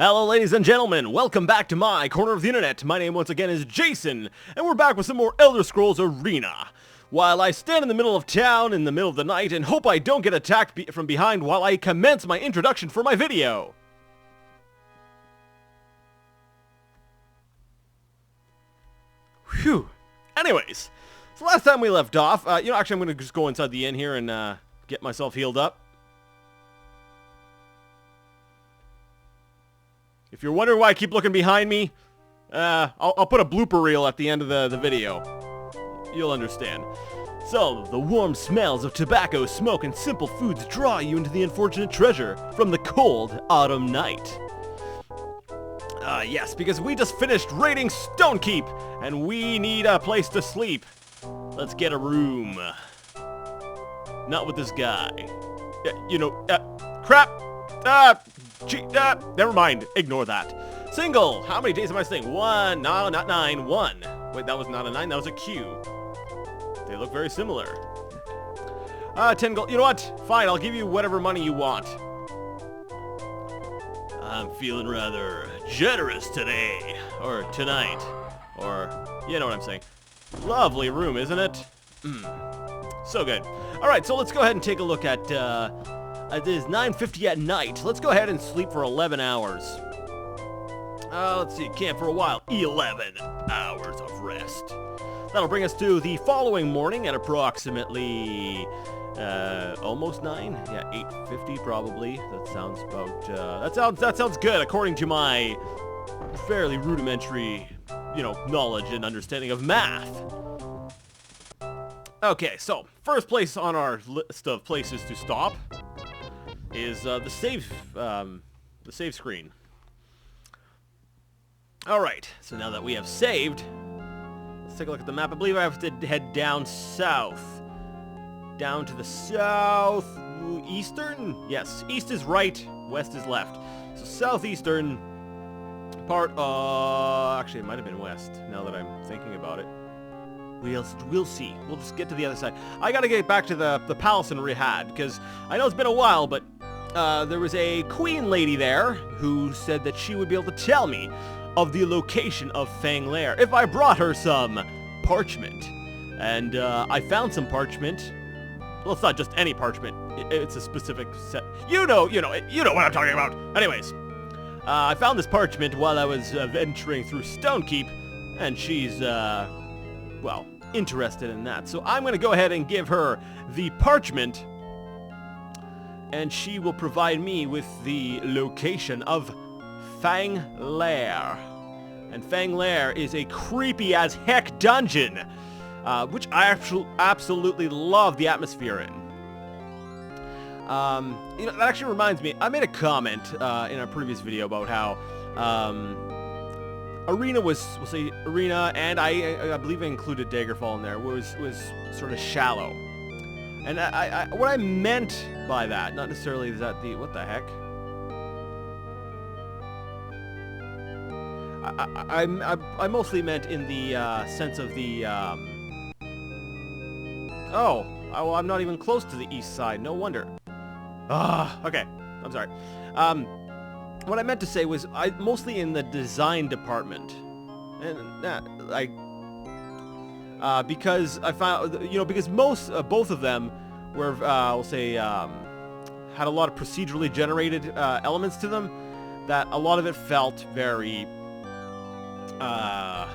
Hello ladies and gentlemen, welcome back to my corner of the internet. My name once again is Jason, and we're back with some more Elder Scrolls Arena. While I stand in the middle of town in the middle of the night and hope I don't get attacked from behind while I commence my introduction for my video. Whew. Anyways, so last time we left off, actually I'm going to just go inside the inn here and get myself healed up. If you're wondering why I keep looking behind me, I'll put a blooper reel at the end of the video. You'll understand. So, the warm smells of tobacco, smoke, and simple foods draw you into the unfortunate treasure from the cold autumn night. Yes, because we just finished raiding Stonekeep, and we need a place to sleep. Let's get a room. Not with this guy. Crap! Never mind. Ignore that. Single. How many days am I staying? 1. No, not 9. 1. Wait, that was not a 9. That was a Q. They look very similar. 10 gold. You know what? Fine. I'll give you whatever money you want. I'm feeling rather generous today. Or tonight. Or, you know what I'm saying. Lovely room, isn't it? So good. Alright, so let's go ahead and take a look at, it is 9:50 at night. Let's go ahead and sleep for 11 hours. Let's see, camp for a while. 11 hours of rest. That'll bring us to the following morning at approximately, almost 9. Yeah, 8:50 probably. That sounds about, that sounds good according to my fairly rudimentary, knowledge and understanding of math. Okay, so first place on our list of places to stop is the save screen. Alright, so now that we have saved, let's take a look at the map. I believe I have to head down south. Down to the southeastern? Yes, east is right, west is left. So southeastern part, actually it might have been west, now that I'm thinking about it. We'll see. We'll just get to the other side. I gotta get back to the palace in Rihad, because I know it's been a while, but there was a queen lady there who said that she would be able to tell me of the location of Fang Lair if I brought her some parchment. And I found some parchment. Well, it's not just any parchment. It's a specific set. You know what I'm talking about. Anyways, I found this parchment while I was venturing through Stonekeep, and she's well, interested in that. So I'm going to go ahead and give her the parchment, and she will provide me with the location of Fang Lair. And Fang Lair is a creepy as heck dungeon, which I absolutely love the atmosphere in. That actually reminds me, I made a comment in our previous video about how Arena we'll say Arena, and I believe I included Daggerfall in there, was sort of shallow. And what I meant by that, not necessarily is that what the heck? I mostly meant in the sense of the well, I'm not even close to the east side, no wonder. Okay, I'm sorry. What I meant to say was mostly in the design department, and because I found, because both of them were, we'll say, had a lot of procedurally generated elements to them, that a lot of it felt very, I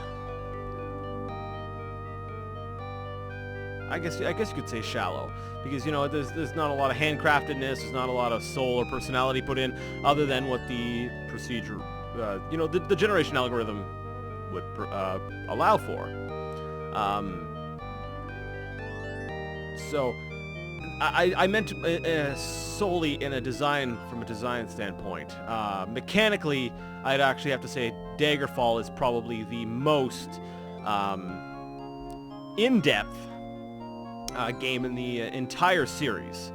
guess you could say shallow, because there's not a lot of handcraftedness, there's not a lot of soul or personality put in, other than what the procedure, the generation algorithm would allow for. So I meant solely in from a design standpoint. Mechanically, I'd actually have to say Daggerfall is probably the most in-depth game in the entire series,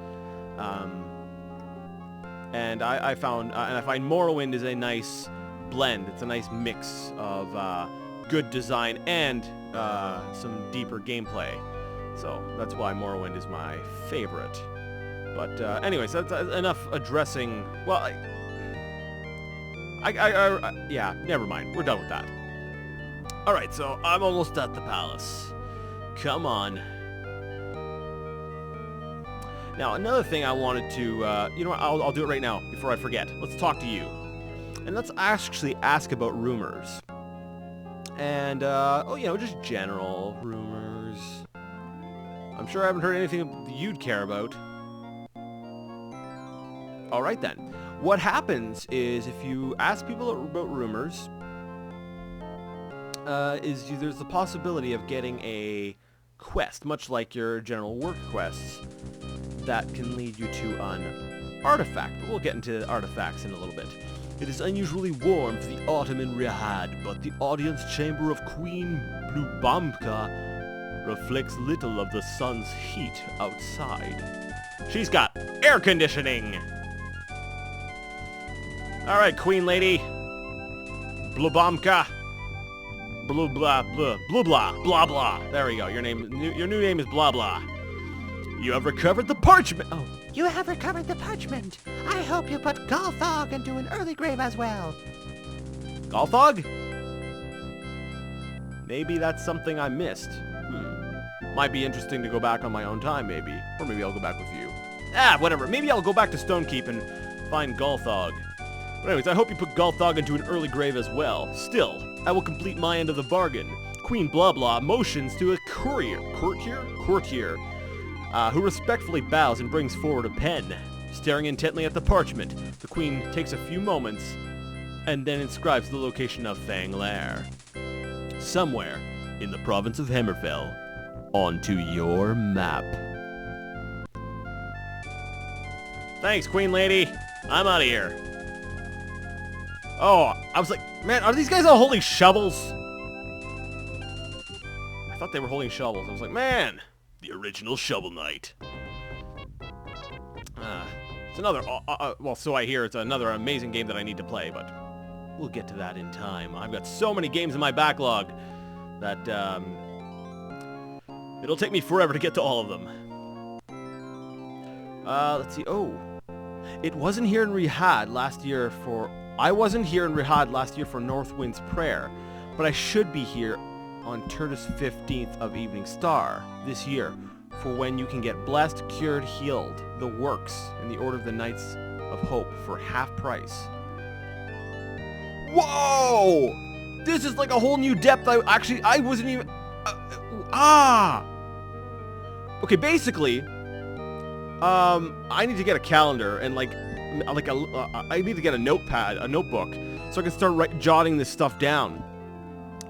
and I find Morrowind is a nice blend. It's a nice mix of good design and some deeper gameplay. So that's why Morrowind is my favorite. But anyways, that's enough addressing. Well, Yeah, never mind. We're done with that. Alright, so I'm almost at the palace. Come on. Now, another thing I wanted to, you know what, I'll do it right now, before I forget. Let's talk to you. And let's actually ask about rumors. And, oh, you know, just general rumors. I'm sure I haven't heard anything you'd care about. Alright then. What happens is, if you ask people about rumors, there's the possibility of getting a quest, much like your general work quests, that can lead you to an artifact. But we'll get into artifacts in a little bit. It is unusually warm for the autumn in Rihad, but the audience chamber of Queen Blubamka reflects little of the sun's heat outside. She's got air conditioning! Alright, Queen Lady. Blubamka. Blah blah blah blah blah blah blah. There we go. Your new name is blah blah. You have recovered the parchment. Oh, you have recovered the parchment. I hope you put Galthog into an early grave as well. Galthog? Maybe that's something I missed. Might be interesting to go back on my own time, maybe. Or maybe I'll go back with you. Ah, whatever. Maybe I'll go back to Stonekeep and find Galthog. But anyways, I hope you put Galthog into an early grave as well. Still, I will complete my end of the bargain. Queen Blah Blah motions to a courtier, who respectfully bows and brings forward a pen. Staring intently at the parchment, the queen takes a few moments and then inscribes the location of Fang Lair. Somewhere in the province of Hammerfell, onto your map. Thanks, Queen Lady. I'm out of here. Oh, I was like, man, are these guys all holding shovels? I thought they were holding shovels. I was like, man, the original Shovel Knight. It's another, well, so I hear it's another amazing game that I need to play, but we'll get to that in time. I've got so many games in my backlog that, it'll take me forever to get to all of them. Let's see, oh. It wasn't here in Rihad last year for... I wasn't here in Rihad last year for Northwind's Prayer, but I should be here on Turtis 15th of Evening Star this year for when you can get Blessed, Cured, Healed, the works in the Order of the Knights of Hope for half price. Whoa! This is like a whole new depth. I wasn't even... Okay, basically, I need to get a calendar and I need to get a notebook, so I can start jotting this stuff down.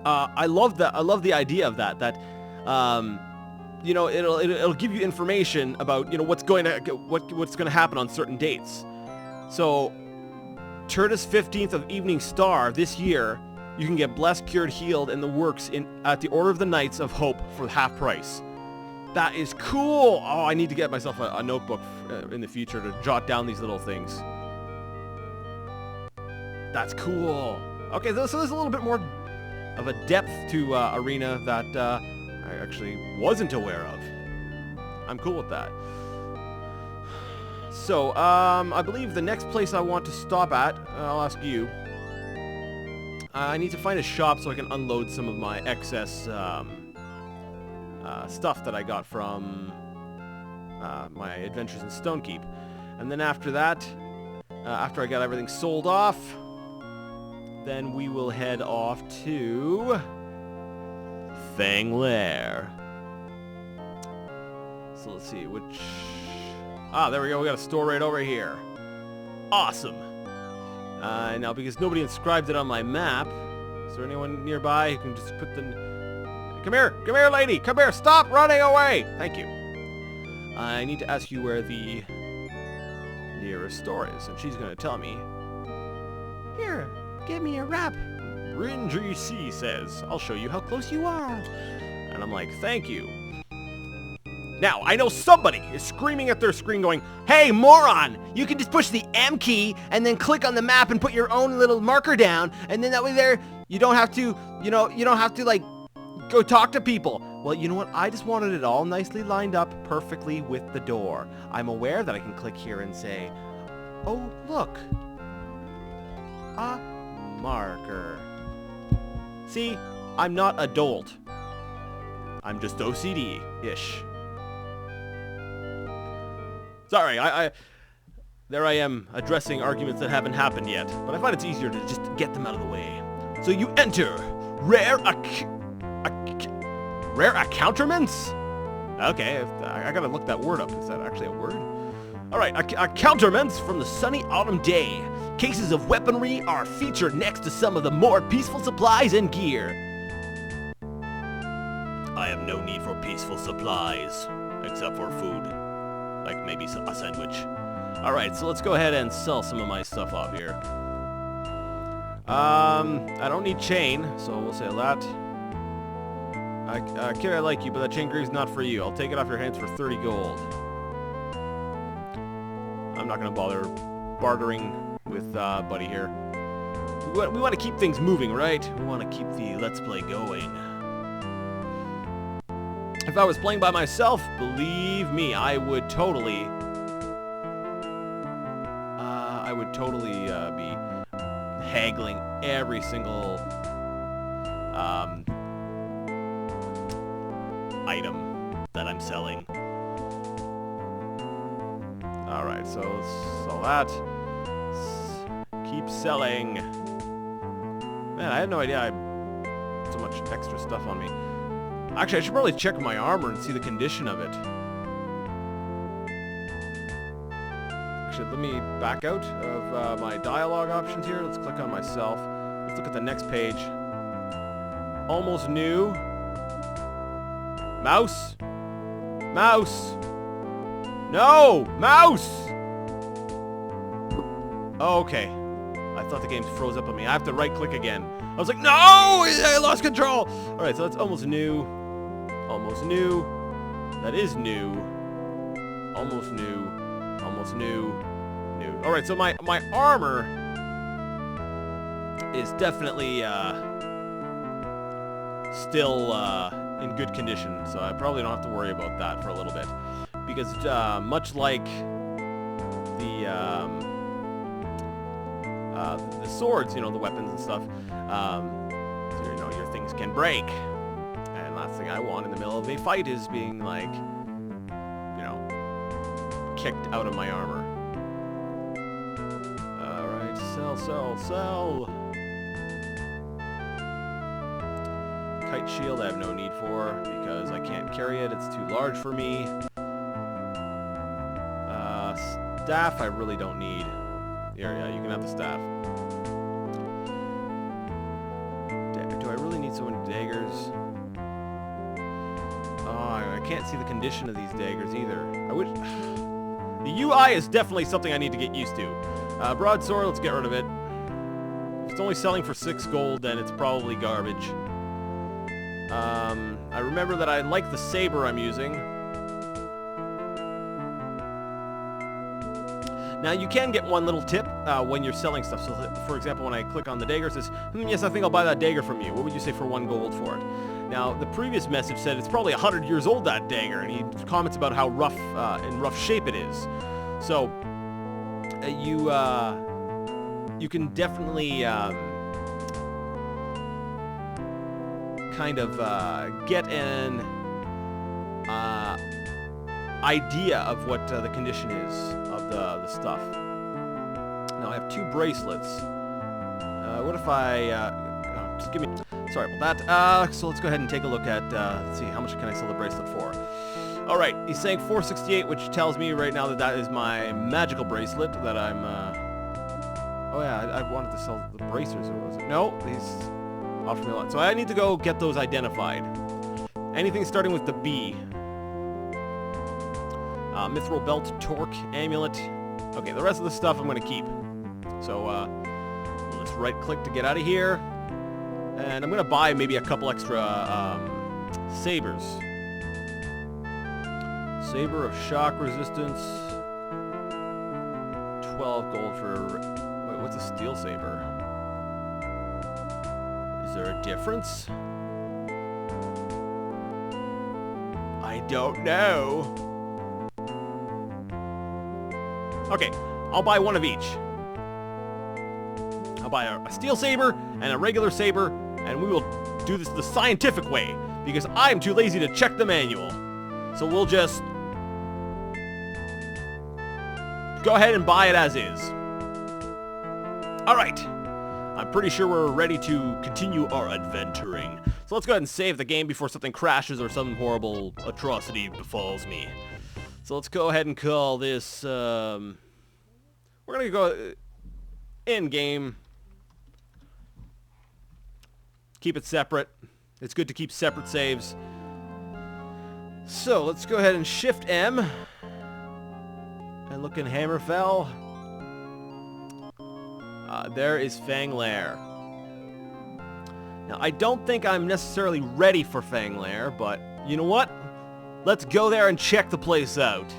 I love that. I love the idea of that. You know, it'll give you information about, you know, what's going to happen on certain dates. So, Turtis 15th of Evening Star this year, you can get Blessed, Cured, Healed, and the works at the Order of the Knights of Hope for half price. That is cool! Oh, I need to get myself a notebook in the future to jot down these little things. That's cool. Okay, so there's a little bit more of a depth to Arena that I actually wasn't aware of. I'm cool with that. So, I believe the next place I want to stop at, I'll ask you. I need to find a shop so I can unload some of my excess stuff that I got from my adventures in Stonekeep. And then after that, after I got everything sold off, then we will head off to Fang Lair. So let's see, which... there we go, we got a store right over here. Awesome! Now, because nobody inscribed it on my map, is there anyone nearby who can just put the... Come here, lady! Come here! Stop running away! Thank you. I need to ask you where the nearest store is, and she's gonna tell me. Here, give me a wrap. Rin GC says, I'll show you how close you are. And I'm like, thank you. Now, I know somebody is screaming at their screen going, hey, moron! You can just push the M key and then click on the map and put your own little marker down, and then that way there, you don't have to, you don't have to, like, go talk to people. Well, you know what? I just wanted it all nicely lined up perfectly with the door. I'm aware that I can click here and say, oh, look. See, I'm not adult. I'm just OCD-ish. Sorry, there I am addressing arguments that haven't happened yet, but I find it's easier to just get them out of the way. So you enter rare accounterments? Okay, I gotta look that word up. Is that actually a word? Alright, accounterments from the sunny autumn day. Cases of weaponry are featured next to some of the more peaceful supplies and gear. I have no need for peaceful supplies, except for food. Like maybe a sandwich. Alright, so let's go ahead and sell some of my stuff off here. I don't need chain, so we'll say that. Kid, I like you, but that chain grieve's not for you. I'll take it off your hands for 30 gold. I'm not gonna bother bartering with Buddy here. We want to keep things moving, right? We want to keep the Let's Play going. If I was playing by myself, believe me, I would totally be haggling every single item that I'm selling. Alright, so sell that. Keep selling. Man, I had no idea I had so much extra stuff on me. Actually, I should probably check my armor and see the condition of it. Actually, let me back out of my dialogue options here. Let's click on myself. Let's look at the next page. Almost new. Mouse? Mouse! No! Mouse! Oh, okay. I thought the game froze up on me. I have to right-click again. I was like, no! I lost control! Alright, so that's almost new. Almost new. That is new. Almost new. Almost new. New. Alright, so my armor is definitely still in good condition, so I probably don't have to worry about that for a little bit. Because much like the swords, you know, the weapons and stuff, so, you know, your things can break. And last thing I want in the middle of a fight is being, like, you know, kicked out of my armor. Alright, sell. Kite shield I have no need for, because I can't carry it, it's too large for me. Staff I really don't need. Here, yeah, you can have the staff. Do I really need so many daggers? Oh, I can't see the condition of these daggers either. I wish... The UI is definitely something I need to get used to. Broadsword, let's get rid of it. If it's only selling for 6 gold, then it's probably garbage. I remember that I like the saber I'm using. Now, you can get one little tip when you're selling stuff. So, for example, when I click on the dagger, it says, yes, I think I'll buy that dagger from you. What would you say for 1 gold for it? Now, the previous message said it's probably 100 years old, that dagger, and he comments about how rough, in rough shape it is. So, you can definitely kind of get an idea of what the condition is of the stuff. Now I have 2 bracelets. What if I just give me... Sorry about that. So let's go ahead and take a look at, let's see, how much can I sell the bracelet for? Alright, he's saying 468, which tells me right now that that is my magical bracelet that I'm, oh yeah, I wanted to sell the bracers, or was it? No, these offer me a lot. So I need to go get those identified. Anything starting with the B. Mithril belt, torque, amulet. Okay, the rest of the stuff I'm going to keep. So, let's right-click to get out of here. And I'm going to buy maybe a couple extra sabers. Saber of shock resistance. 12 gold for... Wait, what's a steel saber? Is there a difference? I don't know. Okay, I'll buy one of each. I'll buy a steel saber and a regular saber, And we will do this the scientific way, because I'm too lazy to check the manual. So we'll just go ahead and buy it as is. Alright. I'm pretty sure we're ready to continue our adventuring. So let's go ahead and save the game before something crashes or some horrible atrocity befalls me. So let's go ahead and call this, we're gonna go in-game. Keep it separate. It's good to keep separate saves. So let's go ahead and Shift M. And look in Hammerfell. There is Fang Lair. Now, I don't think I'm necessarily ready for Fang Lair, but you know what? Let's go there and check the place out.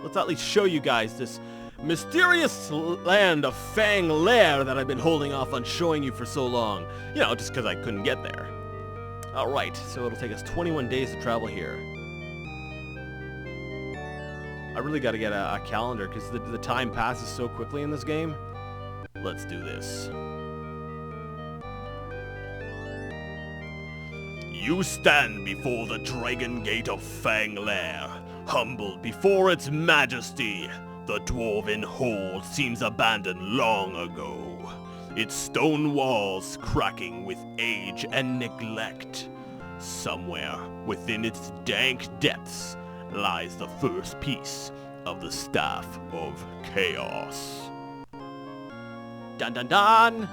Let's at least show you guys this mysterious land of Fang Lair that I've been holding off on showing you for so long. You know, just because I couldn't get there. Alright, so it'll take us 21 days to travel here. I really got to get a calendar because the time passes so quickly in this game. Let's do this. You stand before the Dragon Gate of Fang Lair, humbled before its majesty. The dwarven hall seems abandoned long ago, its stone walls cracking with age and neglect. Somewhere within its dank depths lies the first piece of the Staff of Chaos. Dun dun dun!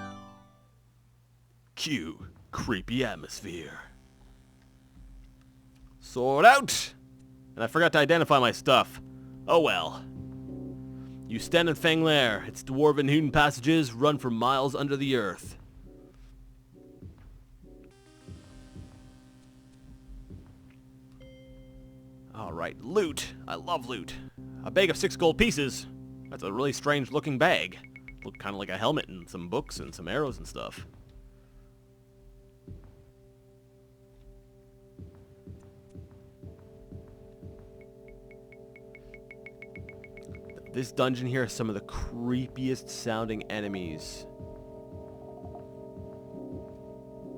Cue creepy atmosphere. Sword out! And I forgot to identify my stuff. Oh well. You stand in Fang Lair. Its dwarven hewn passages run for miles under the earth. Alright, loot. I love loot. A bag of 6 gold pieces. That's a really strange looking bag. Looked kind of like a helmet and some books and some arrows and stuff. This dungeon here has some of the creepiest sounding enemies.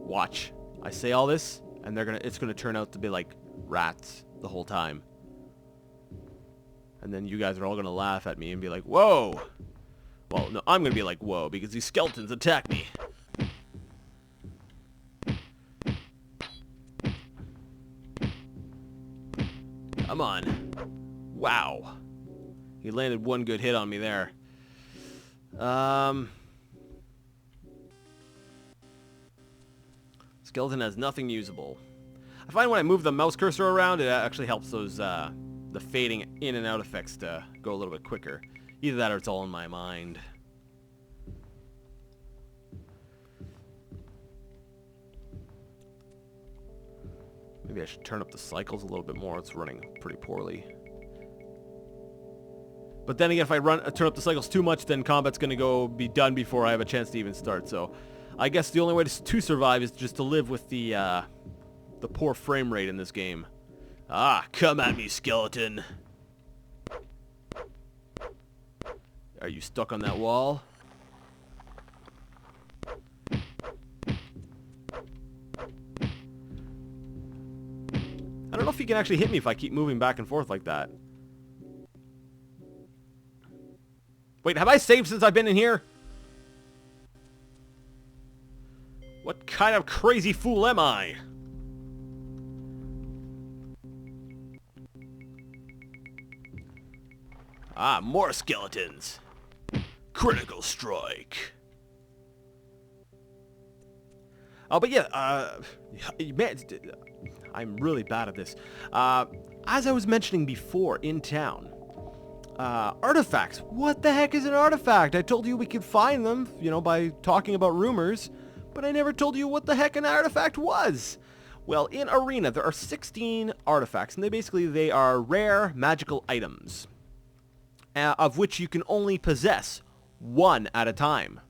Watch. I say all this, and it's gonna turn out to be like rats the whole time. And then you guys are all gonna laugh at me and be like, whoa! Well, no, I'm gonna be like, whoa, because these skeletons attack me. Come on. Wow. He landed one good hit on me there. Skeleton has nothing usable. I find when I move the mouse cursor around, it actually helps those, the fading in and out effects to go a little bit quicker. Either that or it's all in my mind. Maybe I should turn up the cycles a little bit more. It's running pretty poorly. But then again, if I turn up the cycles too much, then combat's going to be done before I have a chance to even start. So I guess the only way to survive is just to live with the poor frame rate in this game. Ah, come at me, skeleton. Are you stuck on that wall? I don't know if he can actually hit me if I keep moving back and forth like that. Wait, have I saved since I've been in here? What kind of crazy fool am I? Ah, more skeletons. Critical strike. Oh, but yeah, man, I'm really bad at this. As I was mentioning before, in town, artifacts. What the heck is an artifact? I told you we could find them, you know, by talking about rumors, but I never told you what the heck an artifact was. Well, in Arena, there are 16 artifacts, and they are rare magical items, of which you can only possess one at a time.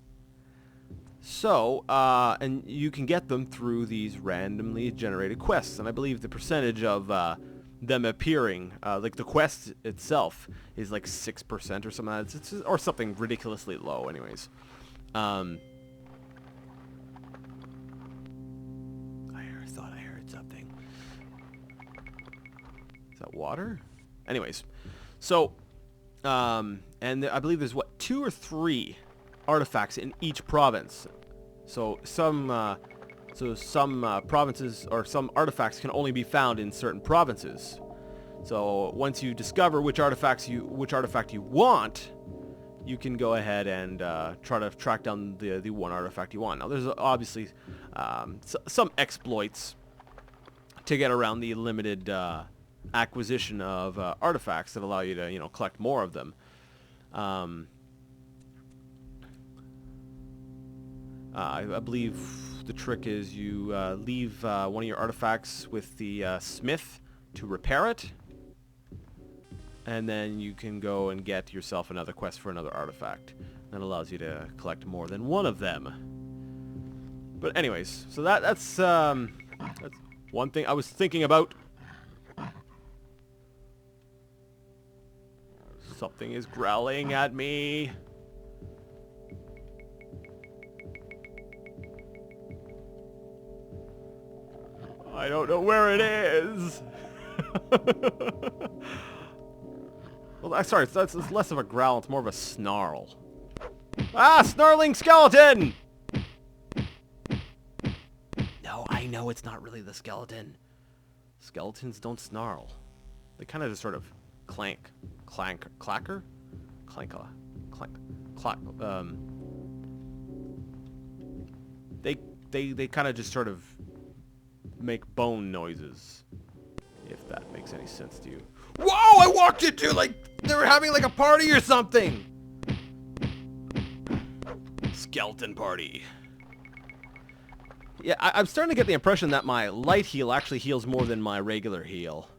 So, and you can get them through these randomly generated quests, and I believe the percentage of them appearing, like the quest itself, is like 6% or something, or something ridiculously low anyways. Is that water? Anyways, so, and I believe there's, what, 2 or 3 artifacts in each province. So some provinces or some artifacts can only be found in certain provinces. So once you discover which artifact you want, you can go ahead and try to track down the one artifact you want. Now there's obviously some exploits to get around the limited acquisition of artifacts that allow you to collect more of them. I believe the trick is you leave one of your artifacts with the smith to repair it, and then you can go and get yourself another quest for another artifact. That allows you to collect more than one of them. But anyways, so that's one thing I was thinking about. Something is growling at me. I don't know where it is. Well, sorry, it's less of a growl, it's more of a snarl. Ah, snarling skeleton! No, I know it's not really the skeleton. Skeletons don't snarl. They kind of just sort of clank, clacker? Clank. They kind of just sort of make bone noises, if that makes any sense to you. Whoa! I walked into, like, they were having, like, a party or something! Skeleton party. Yeah, I'm starting to get the impression that my light heal actually heals more than my regular heal.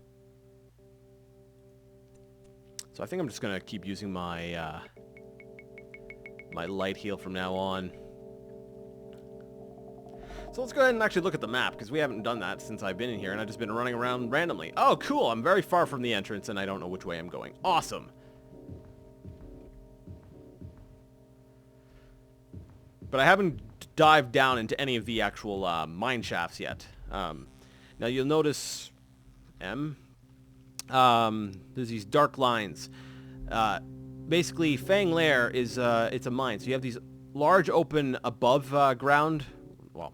So I think I'm just gonna keep using my, my light heal from now on. So let's go ahead and actually look at the map, because we haven't done that since I've been in here, and I've just been running around randomly. Oh, cool! I'm very far from the entrance, and I don't know which way I'm going. Awesome! But I haven't dived down into any of the actual mine shafts yet. Now you'll notice, there's these dark lines. Basically, Fang Lair is it's a mine, so you have these large open above ground. Well,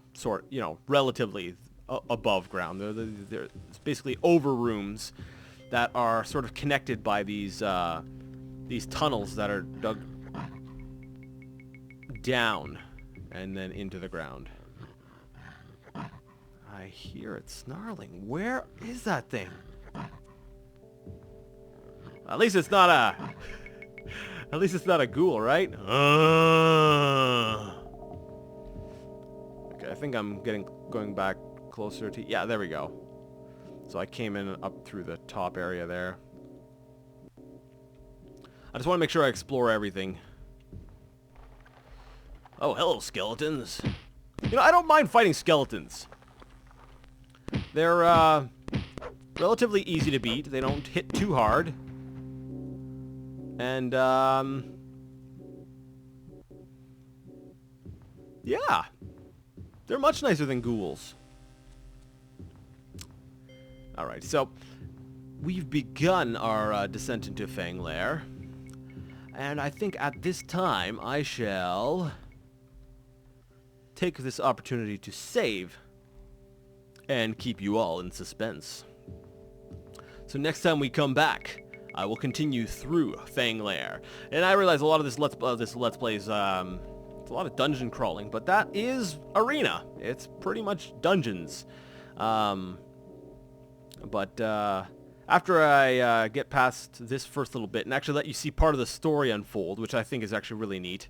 relatively above ground. They're basically over rooms that are sort of connected by these tunnels that are dug down and then into the ground. I hear it snarling. Where is that thing? At least it's not a ghoul, right? I think I'm going back closer to... Yeah, there we go. So I came in up through the top area there. I just want to make sure I explore everything. Oh, hello, skeletons. I don't mind fighting skeletons. They're relatively easy to beat. They don't hit too hard. And, yeah. They're much nicer than ghouls. Alright, so we've begun our descent into Fang Lair. And I think at this time I shall take this opportunity to save and keep you all in suspense. So next time we come back, I will continue through Fang Lair. And I realize a lot of this Let's Play is, it's a lot of dungeon crawling, but that is arena. It's pretty much dungeons. But after I get past this first little bit and actually let you see part of the story unfold, which I think is actually really neat,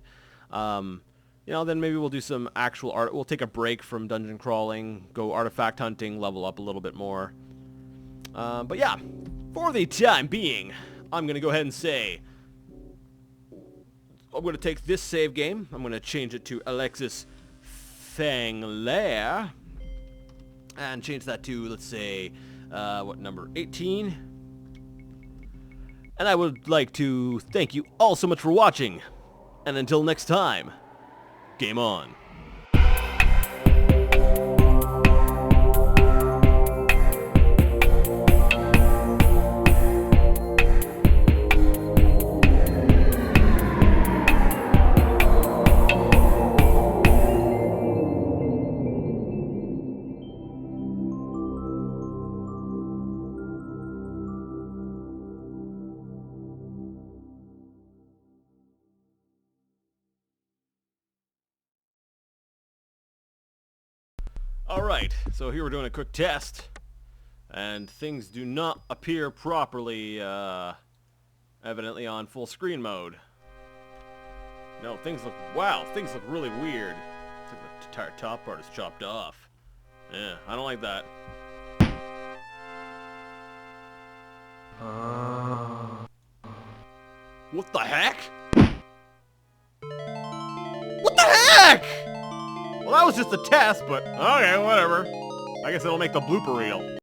then maybe we'll do some actual art. We'll take a break from dungeon crawling, go artifact hunting, level up a little bit more. But yeah, for the time being, I'm going to go ahead and say... I'm going to take this save game. I'm going to change it to Alexis Fang Lair. And change that to, let's say, what number? 18. And I would like to thank you all so much for watching. And until next time, game on. Alright, so here we're doing a quick test. And things do not appear properly, evidently on full screen mode. No, things look really weird. It's like the entire top part is chopped off. Yeah, I don't like that. What the heck? What the heck? Well, that was just a test, but okay, whatever. I guess it'll make the blooper reel.